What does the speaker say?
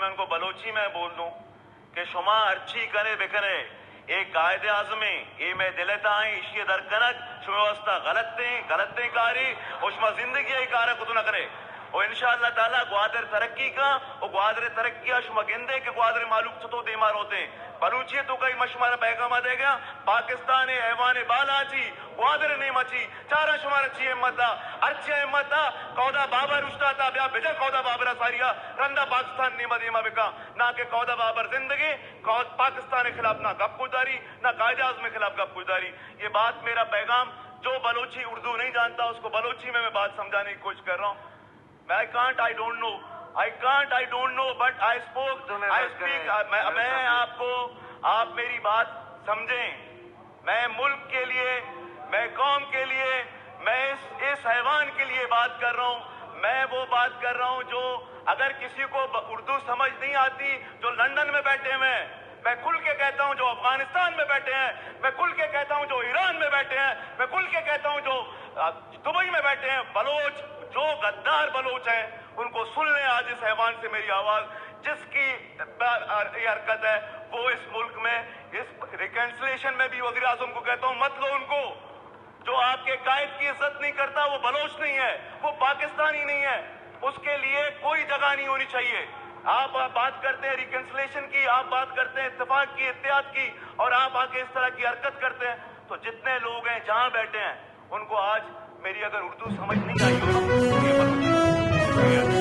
मैं उनको बलोची में बोल दूं कि शुमा अर्ची करे बिकरे एक कायदे आज़मी ये मैं दिलता है इश्क़ दर कनक शुमावस्ता गलतें कारी उशमा जिंदगी ही कार कुछ न करे और इंशाअल्लाह ताला ग्वादर तरक्की का और ग्वादर तरक्की शुमा गेंदे के ग्वादर मालूम तो देमार होते हैं बलूचियत तो कई मशमारा पैगाम देगा पाकिस्तान ऐवान बाला ची ग्वादर ने मची चारा शुमार अच्छी हिम्मत अच्छी हिम्मत कौदा बाबर उस्ताता ब्या बेजा कौदा बाबर सारिया रंदा पाकिस्तान ने मदीमा बिका ना के कौदा बाबर जिंदगी पाकिस्तान के खिलाफ ना गप गुजारी ना कायदे आज़म के खिलाफ गप गुजारी ये बात मेरा पैगाम जो बलोची उर्दू नहीं जानता उसको बलोची में मैं बात समझाने की कोशिश कर रहा हूँ I don't know, but I speak. मैं आपको, आप मेरी बात समझें. मैं मुल्क के लिए, मैं कौम के लिए, मैं इस हैवान के लिए बात कर रहा हूँ. मैं वो बात कर रहा हूँ जो अगर किसी को उर्दू समझ नहीं आती, जो लंदन में बैठे हुए हैं, मैं खुल के कहता हूँ जो अफगानिस्तान में बैठे हैं, मैं खुल के कहता हूँ जो ईरान में बैठे हैं, मैं खुल के कहता हूँ जो दुबई में बैठे हैं, बलोच जो गद्दार बलोच हैं उनको सुन लें आज इस हैवान से मेरी आवाज जिसकी हरकत है वो इस मुल्क में इस रिकन्सिलेशन में भी वज़ीर आज़म को कहता हूँ मत लो उनको जो आपके कायद की इज्जत नहीं करता वो बलोच नहीं है वो पाकिस्तानी नहीं है उसके लिए कोई जगह नहीं होनी चाहिए आप बात करते हैं रिकन्सिलेशन की आप बात करते हैं इत्तेफाक की इत्तेहाद की और आप आके इस तरह की हरकत करते हैं तो जितने लोग हैं जहां बैठे हैं उनको आज मेरी अगर उर्दू समझ नहीं आई हो